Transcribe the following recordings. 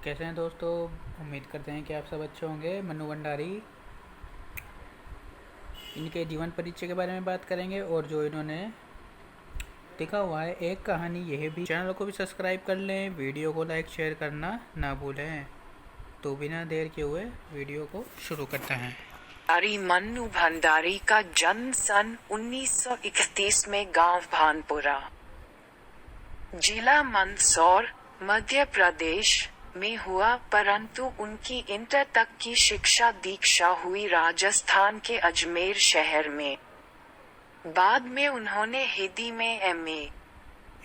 कैसे हैं दोस्तों। उम्मीद करते हैं कि आप सब अच्छे होंगे। मन्नू भंडारी इनके जीवन परिचय के बारे में बात करेंगे और जो इन्होंने लिखा हुआ है एक कहानी यह भी। चैनल को भी सब्सक्राइब कर लें, वीडियो को लाइक शेयर करना ना भूलें। तो बिना देर के हुए वीडियो को शुरू करते हैं। मन्नू भंडारी का जन्म सन 1931 में गांव भानपुरा, जिला मंदसौर, मध्य प्रदेश में हुआ, परंतु उनकी इंटर तक की शिक्षा दीक्षा हुई राजस्थान के अजमेर शहर में। बाद में उन्होंने हिंदी में एमए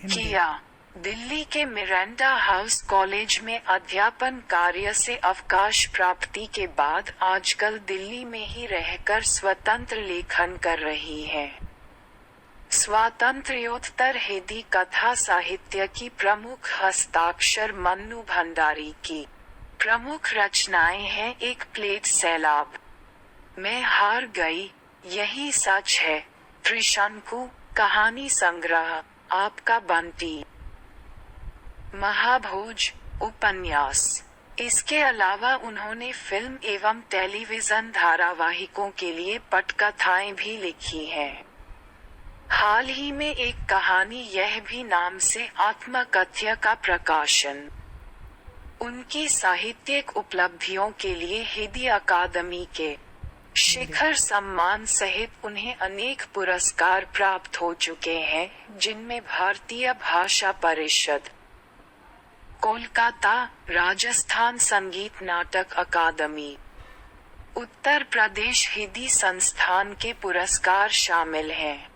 किया। दिल्ली के मिरांडा हाउस कॉलेज में अध्यापन कार्य से अवकाश प्राप्ति के बाद आजकल दिल्ली में ही रहकर स्वतंत्र लेखन कर रही हैं। स्वातंत्र्योत्तर हिंदी कथा साहित्य की प्रमुख हस्ताक्षर मन्नू भंडारी की प्रमुख रचनाएं हैं एक प्लेट सैलाब, मैं हार गई, यही सच है, त्रिशंकु, कहानी संग्रह, आपका बंटी, महाभोज, उपन्यास। इसके अलावा उन्होंने फिल्म एवं टेलीविजन धारावाहिकों के लिए पटकथाएं भी लिखी हैं। हाल ही में एक कहानी यह भी नाम से आत्मकथ्य का प्रकाशन। उनकी साहित्यिक उपलब्धियों के लिए हिंदी अकादमी के शिखर सम्मान सहित उन्हें अनेक पुरस्कार प्राप्त हो चुके हैं, जिनमें भारतीय भाषा परिषद, कोलकाता, राजस्थान संगीत नाटक अकादमी, उत्तर प्रदेश हिंदी संस्थान के पुरस्कार शामिल हैं।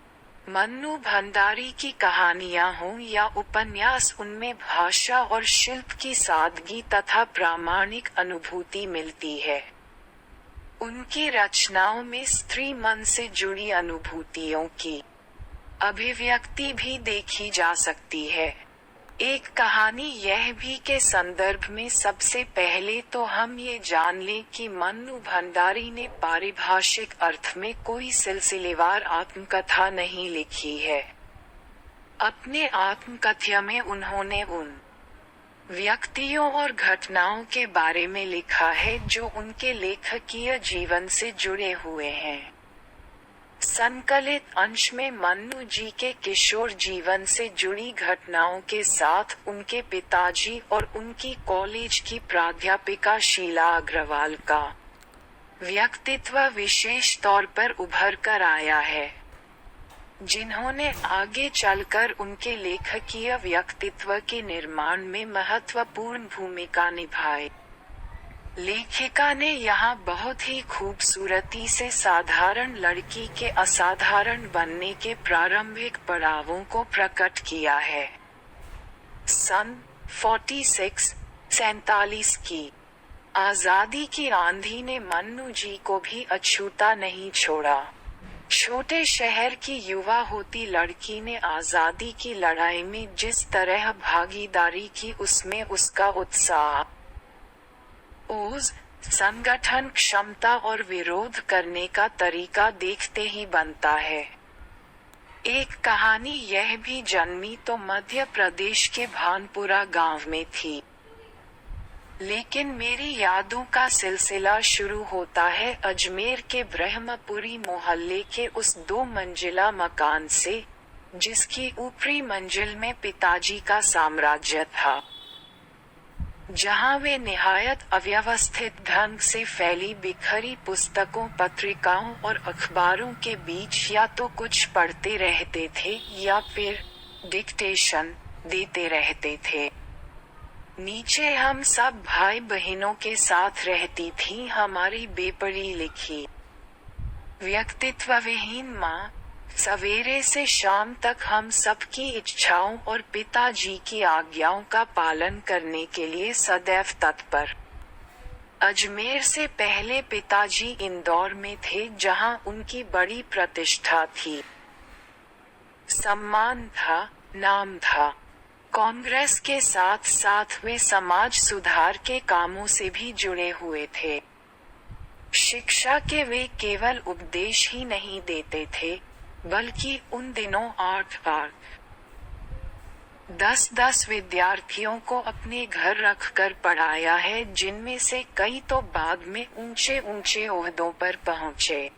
मन्नू भंडारी की कहानियां हों या उपन्यास, उनमें भाषा और शिल्प की सादगी तथा प्रामाणिक अनुभूति मिलती है। उनकी रचनाओं में स्त्री मन से जुड़ी अनुभूतियों की अभिव्यक्ति भी देखी जा सकती है। एक कहानी यह भी के संदर्भ में सबसे पहले तो हम ये जान लें कि मन्नू भंडारी ने पारिभाषिक अर्थ में कोई सिलसिलेवार आत्मकथा नहीं लिखी है। अपने आत्मकथ्य में उन्होंने उन व्यक्तियों और घटनाओं के बारे में लिखा है जो उनके लेखकीय जीवन से जुड़े हुए हैं। संकलित अंश में मन्नू जी के किशोर जीवन से जुड़ी घटनाओं के साथ उनके पिताजी और उनकी कॉलेज की प्राध्यापिका शीला अग्रवाल का व्यक्तित्व विशेष तौर पर उभर कर आया है, जिन्होंने आगे चलकर उनके लेखकीय व्यक्तित्व के निर्माण में महत्वपूर्ण भूमिका निभाई। लेखिका ने यहाँ बहुत ही खूबसूरती से साधारण लड़की के असाधारण बनने के प्रारंभिक पड़ावों को प्रकट किया है। सन 47 की आजादी की आंधी ने मन्नू जी को भी अछूता नहीं छोड़ा। छोटे शहर की युवा होती लड़की ने आजादी की लड़ाई में जिस तरह भागीदारी की, उसमें उसका उत्साह, ओज, संगठन क्षमता और विरोध करने का तरीका देखते ही बनता है। एक कहानी यह भी जन्मी तो मध्य प्रदेश के भानपुरा गांव में थी, लेकिन मेरी यादों का सिलसिला शुरू होता है अजमेर के ब्रह्मपुरी मोहल्ले के उस 2 मंजिला मकान से, जिसकी ऊपरी मंजिल में पिताजी का साम्राज्य था, जहां वे निहायत अव्यवस्थित ढंग से फैली बिखरी पुस्तकों, पत्रिकाओं और अखबारों के बीच या तो कुछ पढ़ते रहते थे या फिर डिक्टेशन देते रहते थे। नीचे हम सब भाई बहनों के साथ रहती थी हमारी बेपड़ी लिखी, व्यक्तित्वविहीन माँ। सवेरे से शाम तक हम सबकी इच्छाओं और पिताजी की आज्ञाओं का पालन करने के लिए सदैव तत्पर। अजमेर से पहले पिताजी इंदौर में थे, जहां उनकी बड़ी प्रतिष्ठा थी, सम्मान था, नाम था। कांग्रेस के साथ साथ वे समाज सुधार के कामों से भी जुड़े हुए थे। शिक्षा के वे केवल उपदेश ही नहीं देते थे, बल्कि उन दिनों 8 10-10 विद्यार्थियों को अपने घर रखकर पढ़ाया है, जिनमें से कई तो बाद में ऊंचे ऊंचे ओहदों पर पहुंचे।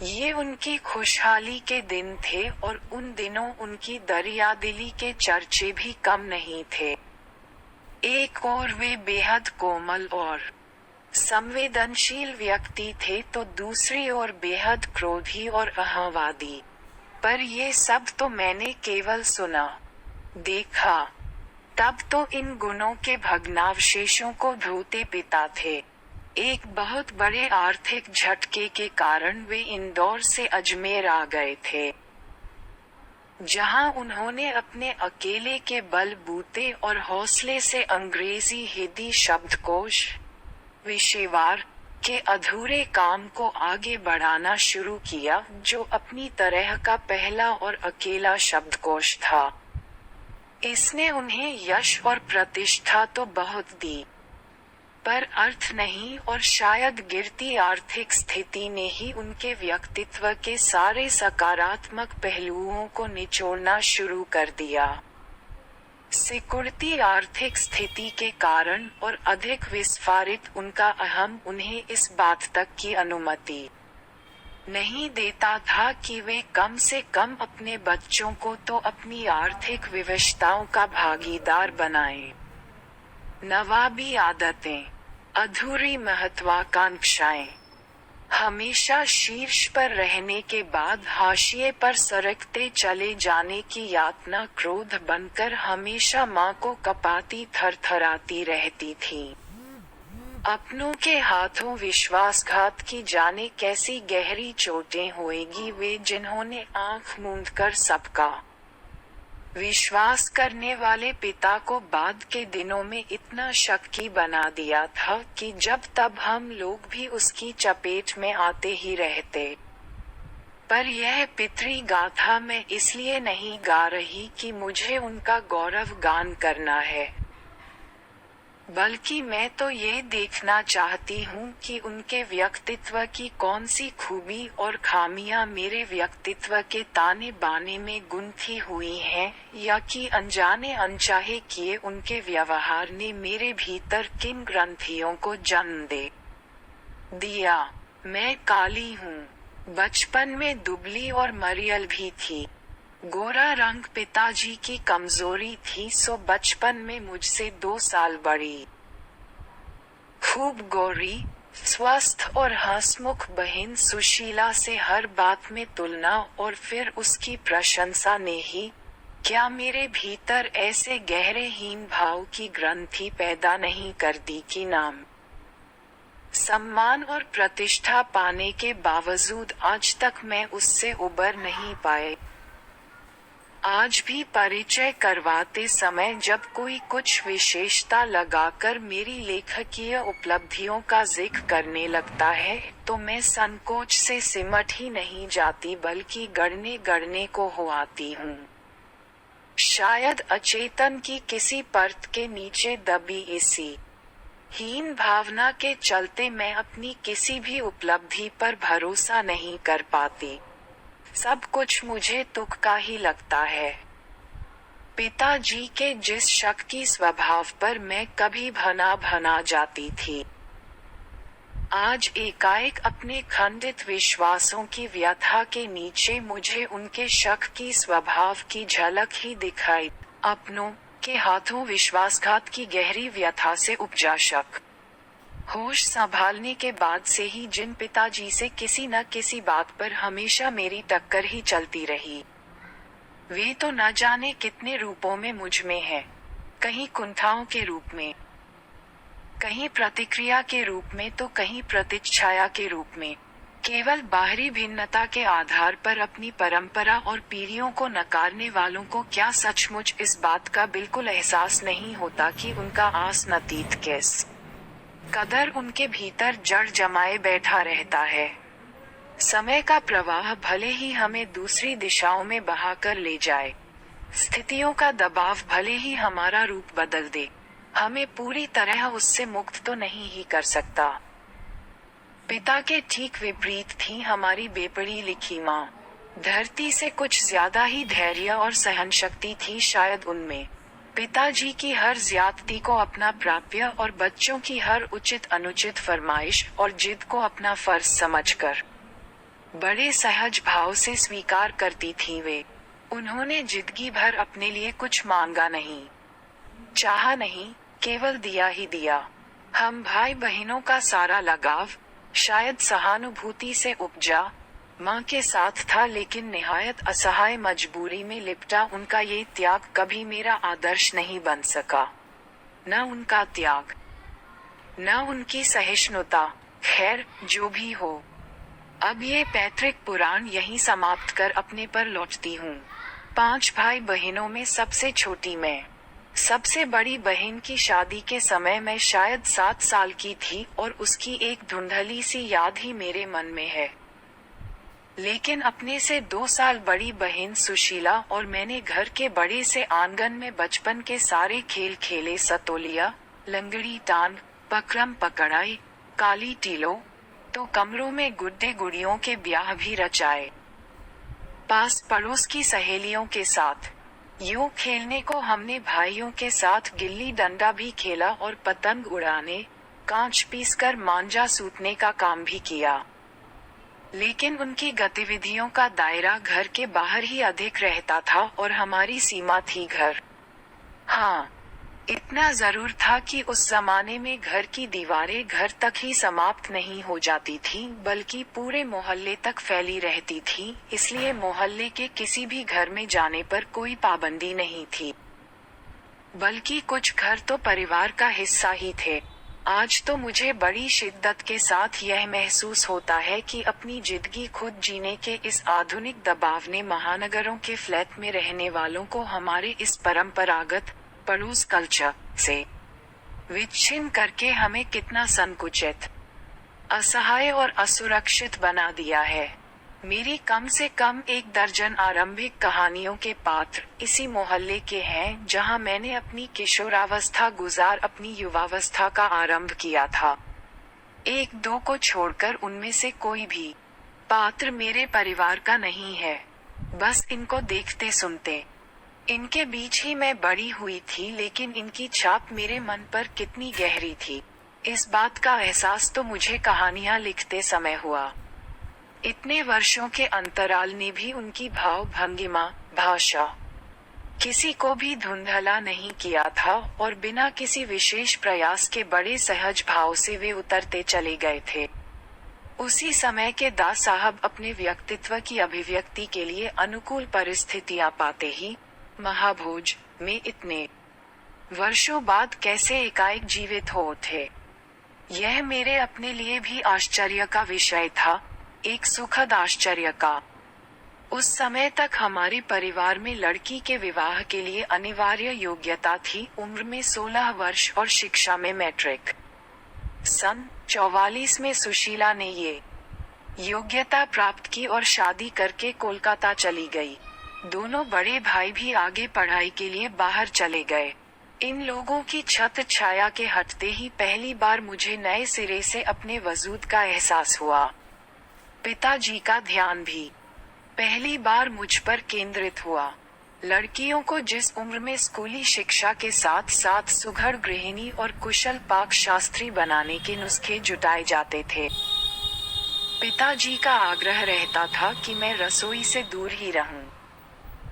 ये उनकी खुशहाली के दिन थे और उन दिनों उनकी दरियादिली के चर्चे भी कम नहीं थे। एक और वे बेहद कोमल और संवेदनशील व्यक्ति थे, तो दूसरी ओर बेहद क्रोधी और अहंवादी। पर ये सब तो मैंने केवल सुना, देखा। तब तो इन गुणों के भग्नावशेषों को धोते पिता थे। एक बहुत बड़े आर्थिक झटके के कारण वे इंदौर से अजमेर आ गए थे, जहां उन्होंने अपने अकेले के बलबूते और हौसले से अंग्रेजी हिंदी शब्दकोश विषयवार के अधूरे काम को आगे बढ़ाना शुरू किया, जो अपनी तरह का पहला और अकेला शब्दकोश था। इसने उन्हें यश और प्रतिष्ठा तो बहुत दी, पर अर्थ नहीं, और शायद गिरती आर्थिक स्थिति ने ही उनके व्यक्तित्व के सारे सकारात्मक पहलुओं को निचोड़ना शुरू कर दिया। सिकुड़ती आर्थिक स्थिति के कारण और अधिक विस्फारित उनका अहम उन्हें इस बात तक की अनुमति नहीं देता था कि वे कम से कम अपने बच्चों को तो अपनी आर्थिक विवशताओं का भागीदार बनाएं। नवाबी आदतें, अधूरी महत्वाकांक्षाएं, हमेशा शीर्ष पर रहने के बाद हाशिए पर सरकते चले जाने की यातना क्रोध बनकर हमेशा माँ को कपाती थरथराती रहती थी। अपनों के हाथों विश्वासघात की जाने कैसी गहरी चोटें होएगी वे जिन्होंने आंख मूंदकर सबका विश्वास करने वाले पिता को बाद के दिनों में इतना शक्की बना दिया था कि जब तब हम लोग भी उसकी चपेट में आते ही रहते। पर यह पितृ गाथा मैं इसलिए नहीं गा रही कि मुझे उनका गौरव गान करना है, बल्कि मैं तो ये देखना चाहती हूँ कि उनके व्यक्तित्व की कौन सी खूबी और खामियां मेरे व्यक्तित्व के ताने बाने में गुंथी हुई हैं, या कि अनजाने अनचाहे किए उनके व्यवहार ने मेरे भीतर किन ग्रंथियों को जन्म दे दिया। मैं काली हूँ, बचपन में दुबली और मरियल भी थी। गोरा रंग पिताजी की कमजोरी थी, सो बचपन में मुझसे 2 साल बड़ी। खूब गोरी, स्वस्थ और हंसमुख बहन सुशीला से हर बात में तुलना और फिर उसकी प्रशंसा ने ही क्या मेरे भीतर ऐसे गहरे हीन भाव की ग्रंथि पैदा नहीं कर दी कि नाम, सम्मान और प्रतिष्ठा पाने के बावजूद आज तक मैं उससे उबर नहीं पाए। आज भी परिचय करवाते समय जब कोई कुछ विशेषता लगाकर मेरी लेखकीय उपलब्धियों का जिक्र करने लगता है तो मैं संकोच से सिमट ही नहीं जाती बल्कि गड़ने को हो आती हूँ। शायद अचेतन की किसी परत के नीचे दबी इसी हीन भावना के चलते मैं अपनी किसी भी उपलब्धि पर भरोसा नहीं कर पाती। सब कुछ मुझे तुक्का ही लगता है। पिताजी के जिस शक्की स्वभाव पर मैं कभी भना जाती थी, आज एकाएक अपने खंडित विश्वासों की व्यथा के नीचे मुझे उनके शक की स्वभाव की झलक ही दिखाई। अपनों के हाथों विश्वासघात की गहरी व्यथा से उपजा शक। होश संभालने के बाद से ही जिन पिताजी से किसी न किसी बात पर हमेशा मेरी टक्कर ही चलती रही, वे तो न जाने कितने रूपों में मुझ में है। कहीं कुंठाओं के रूप में, कहीं प्रतिक्रिया के रूप में, तो कहीं प्रतिच्छाया के रूप में। केवल बाहरी भिन्नता के आधार पर अपनी परंपरा और पीढ़ियों को नकारने वालों को क्या सचमुच इस बात का बिल्कुल एहसास नहीं होता कि उनका आस नतीत कैस कदर उनके भीतर जड़ जमाए बैठा रहता है। समय का प्रवाह भले ही हमें दूसरी दिशाओं में बहाकर ले जाए, स्थितियों का दबाव भले ही हमारा रूप बदल दे, हमें पूरी तरह उससे मुक्त तो नहीं ही कर सकता। पिता के ठीक विपरीत थी हमारी बेपड़ी लिखी माँ। धरती से कुछ ज्यादा ही धैर्य और सहन शक्ति थी शायद उनमें। पिताजी की हर ज्यादती को अपना प्राप्य और बच्चों की हर उचित अनुचित फरमाइश और जिद को अपना फर्ज समझकर बड़े सहज भाव से स्वीकार करती थी वे। उन्होंने जिंदगी भर अपने लिए कुछ मांगा नहीं, चाहा नहीं, केवल दिया ही दिया। हम भाई बहनों का सारा लगाव शायद सहानुभूति से उपजा माँ के साथ था, लेकिन निहायत असहाय मजबूरी में लिपटा उनका ये त्याग कभी मेरा आदर्श नहीं बन सका। न उनका त्याग, न उनकी सहिष्णुता। खैर, जो भी हो, अब ये पैतृक पुराण यहीं समाप्त कर अपने पर लौटती हूँ। 5 भाई बहनों में सबसे छोटी मैं। सबसे बड़ी बहन की शादी के समय मैं शायद 7 साल की थी और उसकी एक धुंधली सी याद ही मेरे मन में है। लेकिन अपने से 2 साल बड़ी बहन सुशीला और मैंने घर के बड़े से आंगन में बचपन के सारे खेल खेले। सतोलिया, लंगड़ी टांग, पकड़म पकड़ाई, काली टीलो, तो कमरों में गुड्डे गुड़ियों के ब्याह भी रचाए। पास पड़ोस की सहेलियों के साथ यूं खेलने को हमने भाइयों के साथ गिल्ली डंडा भी खेला और पतंग उड़ाने, कांच पीसकर मांझा सूतने का काम भी किया। लेकिन उनकी गतिविधियों का दायरा घर के बाहर ही अधिक रहता था और हमारी सीमा थी घर। हाँ, इतना जरूर था कि उस जमाने में घर की दीवारें घर तक ही समाप्त नहीं हो जाती थी, बल्कि पूरे मोहल्ले तक फैली रहती थी। इसलिए मोहल्ले के किसी भी घर में जाने पर कोई पाबंदी नहीं थी, बल्कि कुछ घर तो परिवार का हिस्सा ही थे। आज तो मुझे बड़ी शिद्दत के साथ यह महसूस होता है कि अपनी जिंदगी खुद जीने के इस आधुनिक दबाव ने महानगरों के फ्लैट में रहने वालों को हमारे इस परंपरागत पड़ोस कल्चर से विच्छिन्न करके हमें कितना संकुचित, असहाय और असुरक्षित बना दिया है। मेरी कम से कम 1 दर्जन आरंभिक कहानियों के पात्र इसी मोहल्ले के हैं जहां मैंने अपनी किशोरावस्था गुजार अपनी युवावस्था का आरंभ किया था। 1-2 को छोड़कर उनमें से कोई भी पात्र मेरे परिवार का नहीं है। बस इनको देखते सुनते इनके बीच ही मैं बड़ी हुई थी, लेकिन इनकी छाप मेरे मन पर कितनी गहरी थी, इस बात का एहसास तो मुझे कहानियां लिखते समय हुआ। इतने वर्षों के अंतराल ने भी उनकी भाव भंगिमा, भाषा किसी को भी धुंधला नहीं किया था और बिना किसी विशेष प्रयास के बड़े सहज भाव से वे उतरते चले गए थे। उसी समय के दास साहब अपने व्यक्तित्व की अभिव्यक्ति के लिए अनुकूल परिस्थितियां पाते ही महाभोज में इतने वर्षों बाद कैसे एकाएक जीवित हो उठे, यह मेरे अपने लिए भी आश्चर्य का विषय था, एक सुखद आश्चर्य का। उस समय तक हमारे परिवार में लड़की के विवाह के लिए अनिवार्य योग्यता थी, उम्र में 16 वर्ष और शिक्षा में मैट्रिक। सन 44 में सुशीला ने ये योग्यता प्राप्त की और शादी करके कोलकाता चली गई। दोनों बड़े भाई भी आगे पढ़ाई के लिए बाहर चले गए। इन लोगों की छत्र छाया के हटते ही पहली बार मुझे नए सिरे से अपने वजूद का एहसास हुआ। पिताजी का ध्यान भी पहली बार मुझ पर केंद्रित हुआ। लड़कियों को जिस उम्र में स्कूली शिक्षा के साथ साथ सुघड़ गृहिणी और कुशल पाक शास्त्री बनाने के नुस्खे जुटाए जाते थे, पिताजी का आग्रह रहता था कि मैं रसोई से दूर ही रहूं।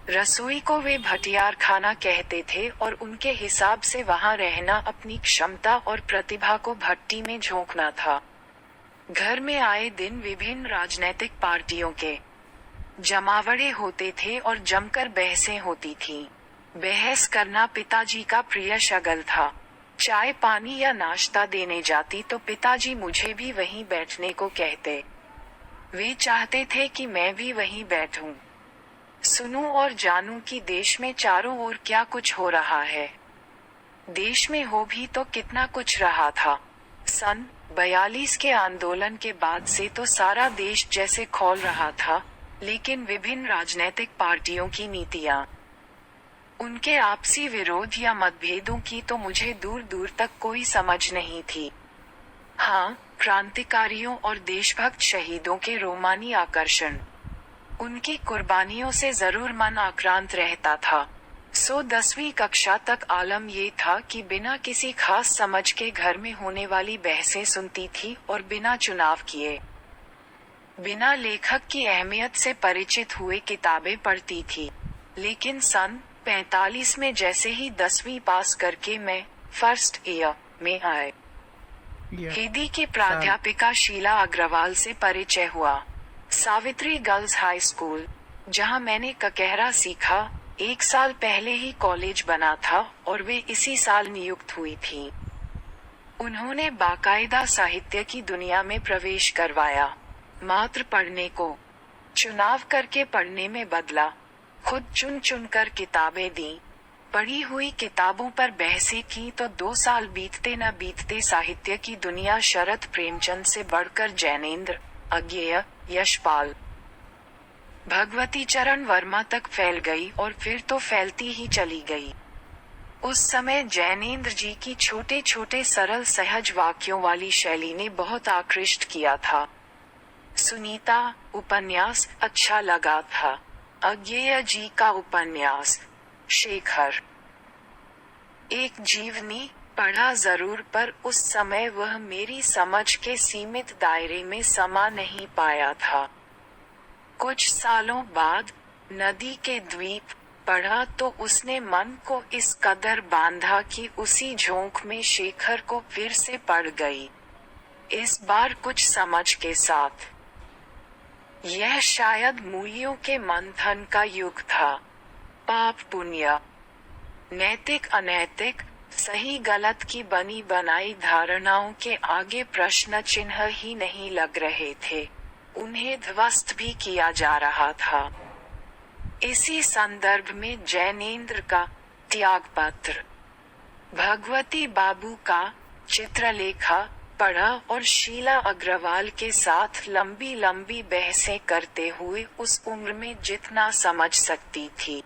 रसोई को वे भटियार खाना कहते थे और उनके हिसाब से वहां रहना अपनी क्षमता और प्रतिभा को भट्टी में झोंकना था। घर में आए दिन विभिन्न राजनीतिक पार्टियों के जमावड़े होते थे और जमकर बहसें होती थीं। बहस करना पिताजी का प्रिय शगल था। चाय पानी या नाश्ता देने जाती तो पिताजी मुझे भी वहीं बैठने को कहते। वे चाहते थे कि मैं भी वहीं बैठूं, सुनूं और जानूं कि देश में चारों ओर क्या कुछ हो रहा है। देश में हो भी तो कितना कुछ रहा था। सन 42 के आंदोलन के बाद से तो सारा देश जैसे खौल रहा था, लेकिन विभिन्न राजनीतिक पार्टियों की नीतियां, उनके आपसी विरोध या मतभेदों की तो मुझे दूर दूर तक कोई समझ नहीं थी। हाँ, क्रांतिकारियों और देशभक्त शहीदों के रोमानी आकर्षण उनकी कुर्बानियों से जरूर मन आक्रांत रहता था। 10वीं कक्षा तक आलम ये था कि बिना किसी खास समझ के घर में होने वाली बहसें सुनती थी और बिना चुनाव किए, बिना लेखक की अहमियत से परिचित हुए किताबें पढ़ती थी। लेकिन सन 45 में जैसे ही 10वीं पास करके मैं फर्स्ट ईयर में आए, हिंदी की प्राध्यापिका शीला अग्रवाल से परिचय हुआ। सावित्री गर्ल्स हाई स्कूल, जहां मैंने ककहरा सीखा, 1 साल पहले ही कॉलेज बना था और वे इसी साल नियुक्त हुई थी। उन्होंने बाकायदा साहित्य की दुनिया में प्रवेश करवाया। मात्र पढ़ने को चुनाव करके पढ़ने में बदला। खुद चुन चुन कर किताबें दी, पढ़ी हुई किताबों पर बहसें की तो 2 साल बीतते न बीतते साहित्य की दुनिया शरद प्रेमचंद से बढ़कर जैनेंद्र, अज्ञेय, यशपाल, भगवती चरण वर्मा तक फैल गई और फिर तो फैलती ही चली गई। उस समय जैनेंद्र जी की छोटे छोटे सरल सहज वाक्यों वाली शैली ने बहुत आकृष्ट किया था। सुनीता उपन्यास अच्छा लगा था। अज्ञेय जी का उपन्यास शेखर एक जीवनी पढ़ा जरूर, पर उस समय वह मेरी समझ के सीमित दायरे में समा नहीं पाया था। कुछ सालों बाद नदी के द्वीप पढ़ा तो उसने मन को इस कदर बांधा कि उसी झोंक में शेखर को फिर से पड़ गई, इस बार कुछ समझ के साथ। यह शायद मूल्यों के मंथन का युग था। पाप पुण्य, नैतिक अनैतिक, सही गलत की बनी बनाई धारणाओं के आगे प्रश्न चिन्ह ही नहीं लग रहे थे, उन्हें ध्वस्त भी किया जा रहा था। इसी संदर्भ में जैनेंद्र का त्यागपत्र, भगवती बाबू का चित्रलेखा पढ़ा और शीला अग्रवाल के साथ लंबी लंबी बहसें करते हुए उस उम्र में जितना समझ सकती थी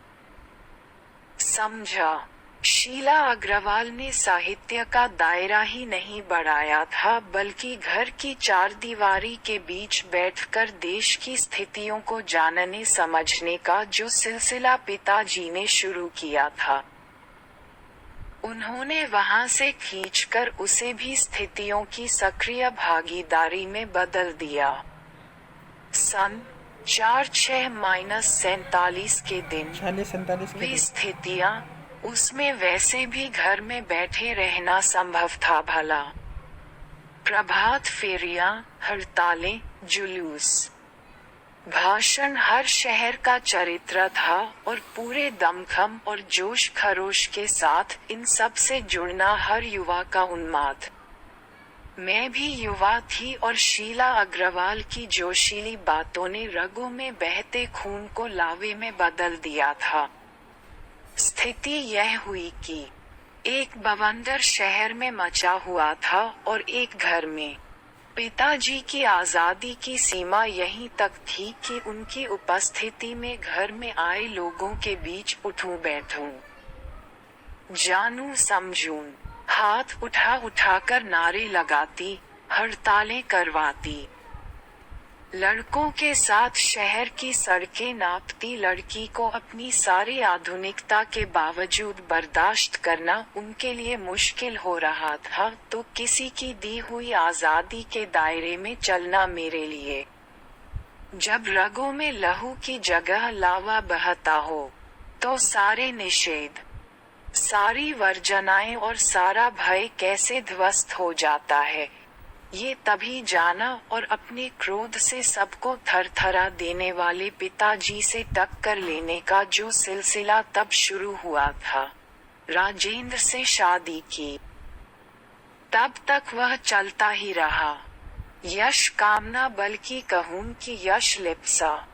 समझा। शीला अग्रवाल ने साहित्य का दायरा ही नहीं बढ़ाया था, बल्कि घर की चारदीवारी के बीच बैठकर देश की स्थितियों को जानने समझने का जो सिलसिला पिताजी ने शुरू किया था, उन्होंने वहां से खींचकर उसे भी स्थितियों की सक्रिय भागीदारी में बदल दिया। सन 46-47 के दिन वे स्थितियां, उसमें वैसे भी घर में बैठे रहना संभव था भला। प्रभात फेरियां, हड़तालें, जुलूस, भाषण हर शहर का चरित्र था और पूरे दमखम और जोश खरोश के साथ इन सब से जुड़ना हर युवा का उन्माद। मैं भी युवा थी और शीला अग्रवाल की जोशीली बातों ने रगों में बहते खून को लावे में बदल दिया था। स्थिति यह हुई कि एक बवंडर शहर में मचा हुआ था और एक घर में। पिताजी की आजादी की सीमा यहीं तक थी कि उनकी उपस्थिति में घर में आए लोगों के बीच उठूं बैठूं, जानूं समझूं, हाथ उठा उठाकर नारे लगाती, हड़तालें करवाती, लड़कों के साथ शहर की सड़कें नापती। लड़की को अपनी सारी आधुनिकता के बावजूद बर्दाश्त करना उनके लिए मुश्किल हो रहा था, तो किसी की दी हुई आजादी के दायरे में चलना मेरे लिए। जब रगों में लहू की जगह लावा बहता हो, तो सारे निषेध, सारी वर्जनाएं और सारा भय कैसे ध्वस्त हो जाता है, ये तभी जाना और अपने क्रोध से सबको थरथरा देने वाले पिताजी से टक्कर लेने का जो सिलसिला तब शुरू हुआ था। राजेंद्र से शादी की, तब तक वह चलता ही रहा। यश कामना, बल्कि कहूं कि यश लिप्सा,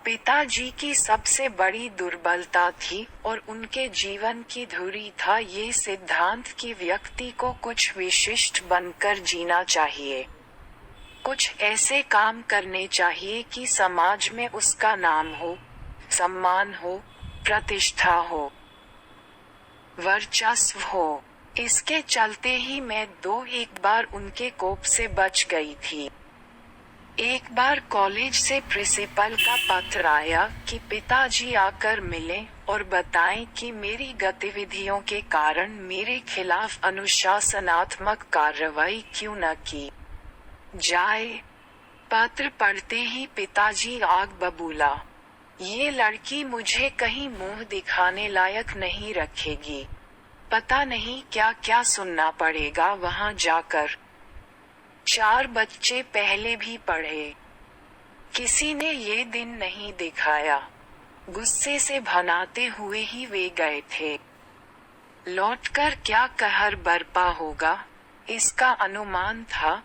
पिताजी की सबसे बड़ी दुर्बलता थी और उनके जीवन की धुरी था ये सिद्धांत कि व्यक्ति को कुछ विशिष्ट बनकर जीना चाहिए, कुछ ऐसे काम करने चाहिए कि समाज में उसका नाम हो, सम्मान हो, प्रतिष्ठा हो, वर्चस्व हो। इसके चलते ही मैं 2-1 बार उनके कोप से बच गई थी। एक बार कॉलेज से प्रिंसिपल का पत्र आया कि पिताजी आकर मिलें और बताएं कि मेरी गतिविधियों के कारण मेरे खिलाफ अनुशासनात्मक कार्रवाई क्यों न की जाए। पत्र पढ़ते ही पिताजी आग बबूला। ये लड़की मुझे कहीं मुंह दिखाने लायक नहीं रखेगी। पता नहीं क्या क्या सुनना पड़ेगा वहां जाकर। 4 बच्चे पहले भी पढ़े, किसी ने ये दिन नहीं दिखाया। गुस्से से भनाते हुए ही वे गए थे। लौटकर क्या कहर बरपा होगा इसका अनुमान था,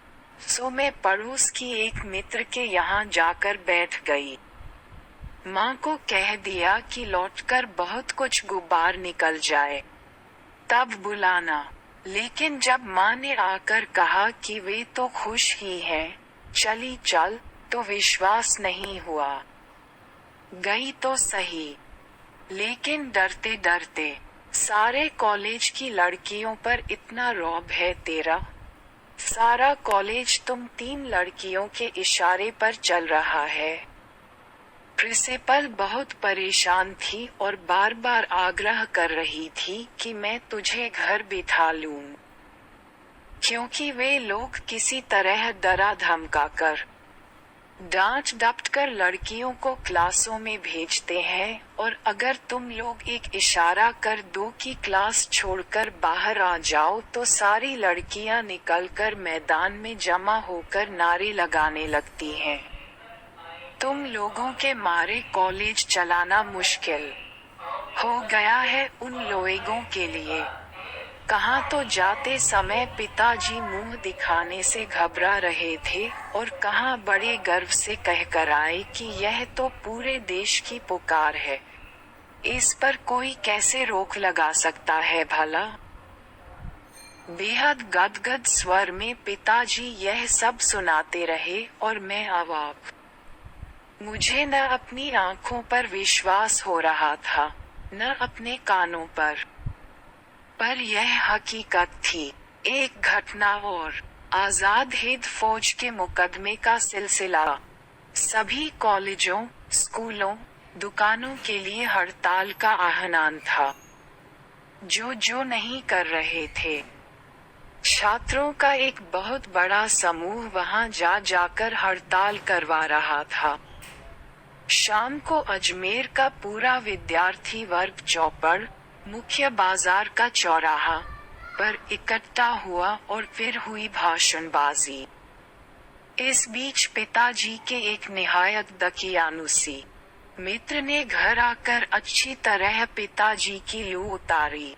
सो मैं पड़ोस की एक मित्र के यहाँ जाकर बैठ गई। माँ को कह दिया कि लौटकर बहुत कुछ गुब्बार निकल जाए तब बुलाना। लेकिन जब माँ ने आकर कहा कि वे तो खुश ही हैं, चली चल, तो विश्वास नहीं हुआ। गई तो सही, लेकिन डरते डरते। सारे कॉलेज की लड़कियों पर इतना रौब है तेरा। सारा कॉलेज तुम 3 लड़कियों के इशारे पर चल रहा है। प्रिंसिपल बहुत परेशान थी और बार बार आग्रह कर रही थी कि मैं तुझे घर बिठा लूं, क्योंकि वे लोग किसी तरह डरा धमका कर, डांट डपट कर लड़कियों को क्लासों में भेजते हैं, और अगर तुम लोग एक इशारा कर दो कि क्लास छोड़कर बाहर आ जाओ तो सारी लड़कियां निकलकर मैदान में जमा होकर नारे लगाने लगती हैं। तुम लोगों के मारे कॉलेज चलाना मुश्किल हो गया है उन लोगों के लिए। कहाँ तो जाते समय पिताजी मुंह दिखाने से घबरा रहे थे और कहाँ बड़े गर्व से कहकर आए कि यह तो पूरे देश की पुकार है, इस पर कोई कैसे रोक लगा सकता है भला। बेहद गदगद स्वर में पिताजी यह सब सुनाते रहे और मैं अवाक। मुझे न अपनी आंखों पर विश्वास हो रहा था, न अपने कानों पर यह हकीकत थी। एक घटना और। आजाद हिंद फौज के मुकदमे का सिलसिला। सभी कॉलेजों, स्कूलों, दुकानों के लिए हड़ताल का आह्वान था। जो नहीं कर रहे थे। छात्रों का एक बहुत बड़ा समूह वहां जाकर हड़ताल करवा रहा था। शाम को अजमेर का पूरा विद्यार्थी वर्ग चौपड़, मुख्य बाजार का चौराहा पर इकट्ठा हुआ और फिर हुई भाषणबाजी। इस बीच पिताजी के एक निहायत दकियानुसी मित्र ने घर आकर अच्छी तरह पिताजी की लू उतारी।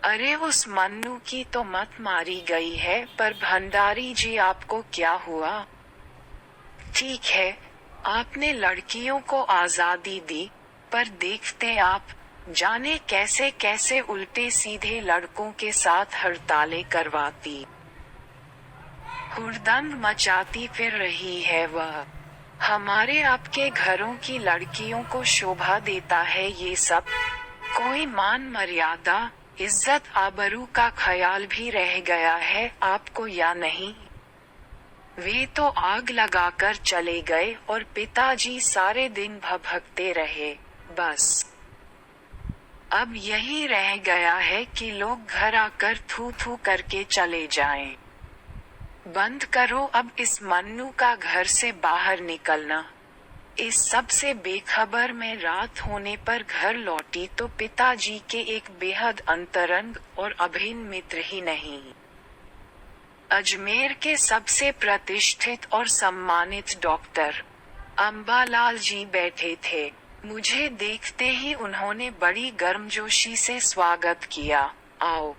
अरे उस मन्नू की तो मत मारी गई है, पर भंडारी जी आपको क्या हुआ? ठीक है, आपने लड़कियों को आजादी दी, पर देखते आप जाने कैसे कैसे उल्टे सीधे लड़कों के साथ हड़तालें करवाती, हुड़दंग मचाती फिर रही है वह। हमारे आपके घरों की लड़कियों को शोभा देता है ये सब? कोई मान मर्यादा, इज्जत आबरू का ख्याल भी रह गया है आपको या नहीं? वे तो आग लगाकर चले गए और पिताजी सारे दिन भभकते रहे। बस अब यही रह गया है कि लोग घर आकर थू थू करके चले जाएं। बंद करो अब इस मन्नू का घर से बाहर निकलना। इस सब से बेखबर मैं रात होने पर घर लौटी तो पिताजी के एक बेहद अंतरंग और अभिन्न मित्र ही नहीं, अजमेर के सबसे प्रतिष्ठित और सम्मानित डॉक्टर अंबालाल जी बैठे थे। मुझे देखते ही उन्होंने बड़ी गर्मजोशी से स्वागत किया। आओ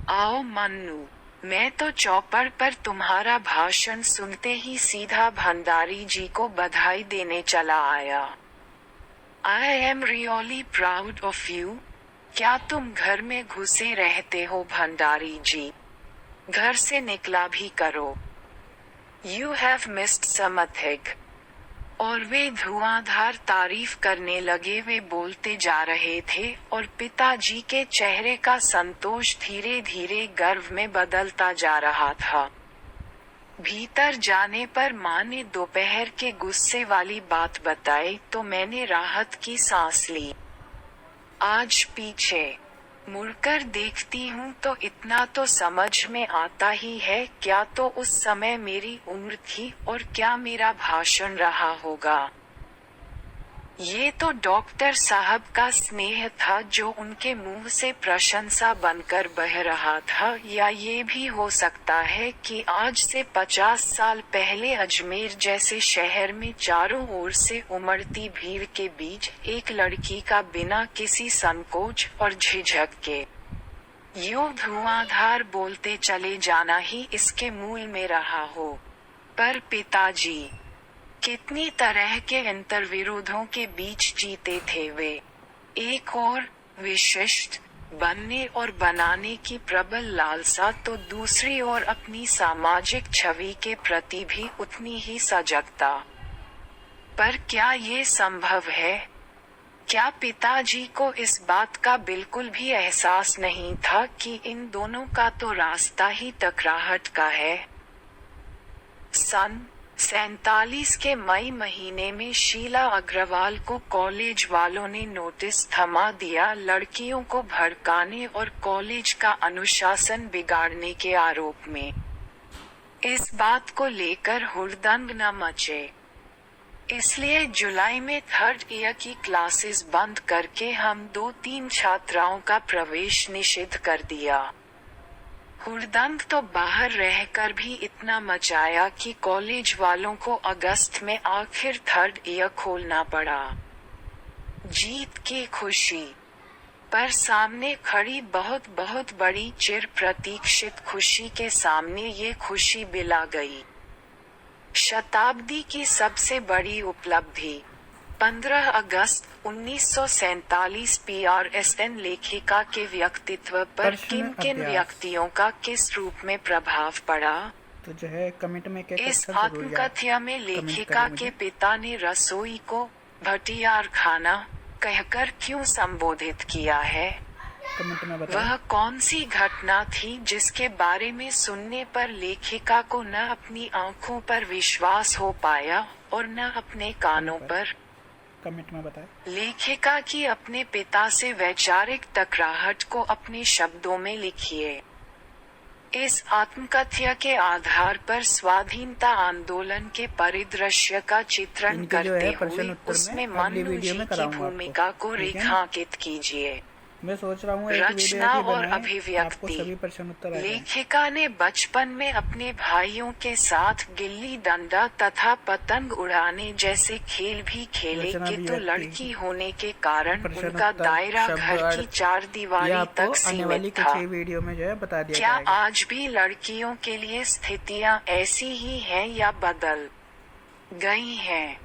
आओ मन्नू। मैं तो चौपड़ पर तुम्हारा भाषण सुनते ही सीधा भंडारी जी को बधाई देने चला आया। I am really proud of you. क्या तुम घर में घुसे रहते हो भंडारी जी? घर से निकला भी करो। You have missed something. और वे धुआंधार तारीफ करने लगे। वे बोलते जा रहे थे और पिताजी के चेहरे का संतोष धीरे धीरे गर्व में बदलता जा रहा था। भीतर जाने पर माँ ने दोपहर के गुस्से वाली बात बताई तो मैंने राहत की सांस ली। आज पीछे मुड़कर देखती हूँ तो इतना तो समझ में आता ही है, क्या तो उस समय मेरी उम्र थी और क्या मेरा भाषण रहा होगा। ये तो डॉक्टर साहब का स्नेह था जो उनके मुंह से प्रशंसा बनकर बह रहा था, या ये भी हो सकता है कि आज से 50 साल पहले अजमेर जैसे शहर में चारों ओर से उमड़ती भीड़ के बीच एक लड़की का बिना किसी संकोच और झिझक के यूं धुआंधार बोलते चले जाना ही इसके मूल में रहा हो। पर पिताजी कितनी तरह के अंतर्विरोधों के बीच जीते थे वे। एक और विशिष्ट बनने और बनाने की प्रबल लालसा, तो दूसरी ओर अपनी सामाजिक छवि के प्रति भी उतनी ही सजगता। पर क्या ये संभव है? क्या पिताजी को इस बात का बिल्कुल भी एहसास नहीं था कि इन दोनों का तो रास्ता ही टकराहट का है? सन 47 के मई महीने में शीला अग्रवाल को कॉलेज वालों ने नोटिस थमा दिया लड़कियों को भड़काने और कॉलेज का अनुशासन बिगाड़ने के आरोप में। इस बात को लेकर हुड़दंग न मचे, इसलिए जुलाई में 3rd ईयर की क्लासेस बंद करके हम 2-3 छात्राओं का प्रवेश निषिद्ध कर दिया। हुड़दंग तो बाहर रहकर भी इतना मचाया कि कॉलेज वालों को अगस्त में आखिर 3rd ईयर खोलना पड़ा। जीत की खुशी, पर सामने खड़ी बहुत बहुत बड़ी चिर प्रतीक्षित खुशी के सामने ये खुशी बिला गई। शताब्दी की सबसे बड़ी उपलब्धि 15 अगस्त 1947 PRSN लेखिका के व्यक्तित्व पर किन किन व्यक्तियों का किस रूप में प्रभाव पड़ा। तो जो है कमेंट में क्या इस आत्मकथ्य में लेखिका के पिता ने रसोई को भटियार खाना कहकर क्यों संबोधित किया है? कमेंट में बताएं। वह कौन सी घटना थी जिसके बारे में सुनने पर लेखिका को न अपनी आंखों पर विश्वास हो पाया और न अपने कानों पर? कमेंट में बताएं। लेखिका की अपने पिता से वैचारिक टकराहट को अपने शब्दों में लिखिए। इस आत्मकथ्य के आधार पर स्वाधीनता आंदोलन के परिदृश्य का चित्रण करते हुए उसमें मन्नू जी की भूमिका को रेखांकित कीजिए। मैं सोच रहा हूँ रचना और अभिव्यक्ति। लेखिका ने बचपन में अपने भाइयों के साथ गिल्ली डंडा तथा पतंग उड़ाने जैसे खेल भी खेले, किंतु लड़की होने के कारण उनका दायरा घर की 4 दीवारी तक सीमित था। वीडियो में जो है बता दिया क्या आज भी लड़कियों के लिए स्थितियाँ ऐसी ही हैं या बदल गई हैं?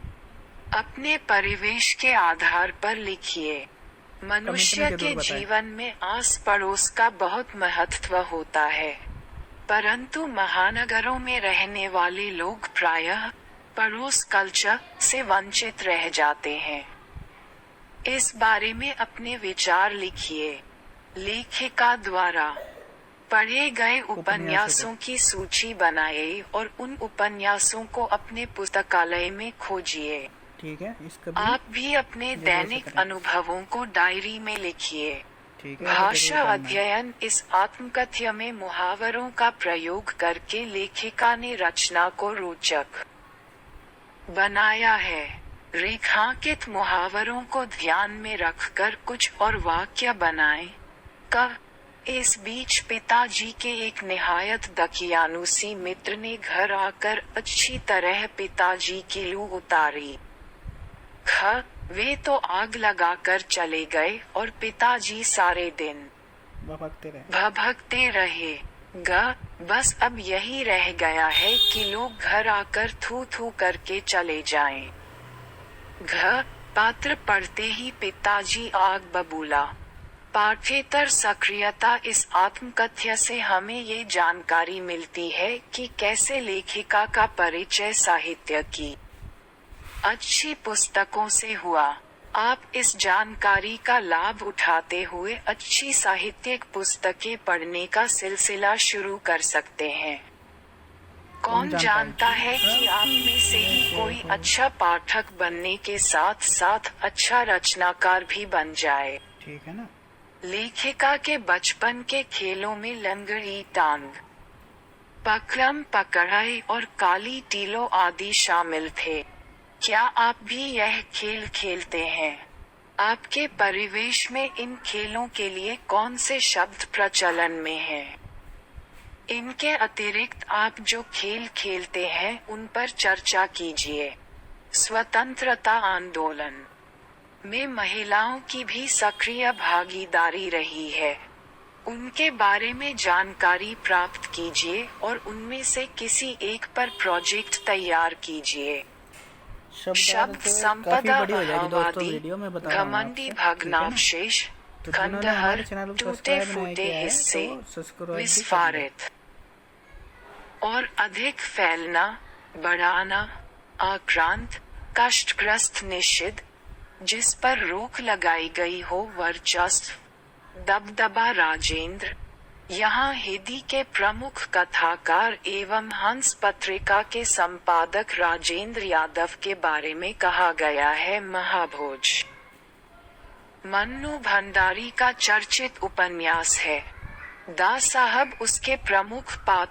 अपने परिवेश के आधार पर लिखिए। मनुष्य के जीवन में आस पड़ोस का बहुत महत्व होता है, परंतु महानगरों में रहने वाले लोग प्रायः पड़ोस कल्चर से वंचित रह जाते हैं। इस बारे में अपने विचार लिखिए। लेखिका द्वारा पढ़े गए उपन्यासों की सूची बनाइए और उन उपन्यासों को अपने पुस्तकालय में खोजिए। ठीक है, आप भी अपने दैनिक अनुभवों को डायरी में लिखिए। भाषा अध्ययन। इस आत्मकथ्य में मुहावरों का प्रयोग करके लेखिका ने रचना को रोचक बनाया है। रेखांकित मुहावरों को ध्यान में रखकर कुछ और वाक्य बनाएं। इस बीच पिताजी के एक निहायत दकियानुसी मित्र ने घर आकर अच्छी तरह पिताजी की लू उतारी। वे तो आग लगाकर चले गए और पिताजी सारे दिन भभकते रहे। बस अब यही रह गया है कि लोग घर आकर थू थू करके चले जाएं। पात्र पढ़ते ही पिताजी आग बबूला। पाठ्येतर सक्रियता। इस आत्मकथ्य से हमें ये जानकारी मिलती है कि कैसे लेखिका का परिचय साहित्य की अच्छी पुस्तकों से हुआ। आप इस जानकारी का लाभ उठाते हुए अच्छी साहित्यिक पुस्तकें पढ़ने का सिलसिला शुरू कर सकते हैं। कौन जानता है कि आप में से ही कोई अच्छा पाठक बनने के साथ साथ अच्छा रचनाकार भी बन जाए। ठीक है ना। लेखिका के बचपन के खेलों में लंगड़ी टांग, पकड़म पकड़ाई और काली टीलो आदि शामिल थे। क्या आप भी यह खेल खेलते हैं? आपके परिवेश में इन खेलों के लिए कौन से शब्द प्रचलन में हैं? इनके अतिरिक्त आप जो खेल खेलते हैं उन पर चर्चा कीजिए। स्वतंत्रता आंदोलन में महिलाओं की भी सक्रिय भागीदारी रही है। उनके बारे में जानकारी प्राप्त कीजिए और उनमें से किसी एक पर प्रोजेक्ट तैयार कीजिए। शब्द संपदा अहवादी, घमंडी भग्नावशेष, खंडहर, टूटे फूटे हिस्से, विस्फारित और अधिक फैलना, बढ़ाना, आक्रांत, कष्टग्रस्त, निषिद्ध, जिस पर रोक लगाई गई हो, वर्चस्व, दबदबा, राजेंद्र। यहाँ हिंदी के प्रमुख कथाकार एवं हंस पत्रिका के संपादक राजेंद्र यादव के बारे में कहा गया है। महाभोज मन्नू भंडारी का चर्चित उपन्यास है। दा साहब उसके प्रमुख पात्र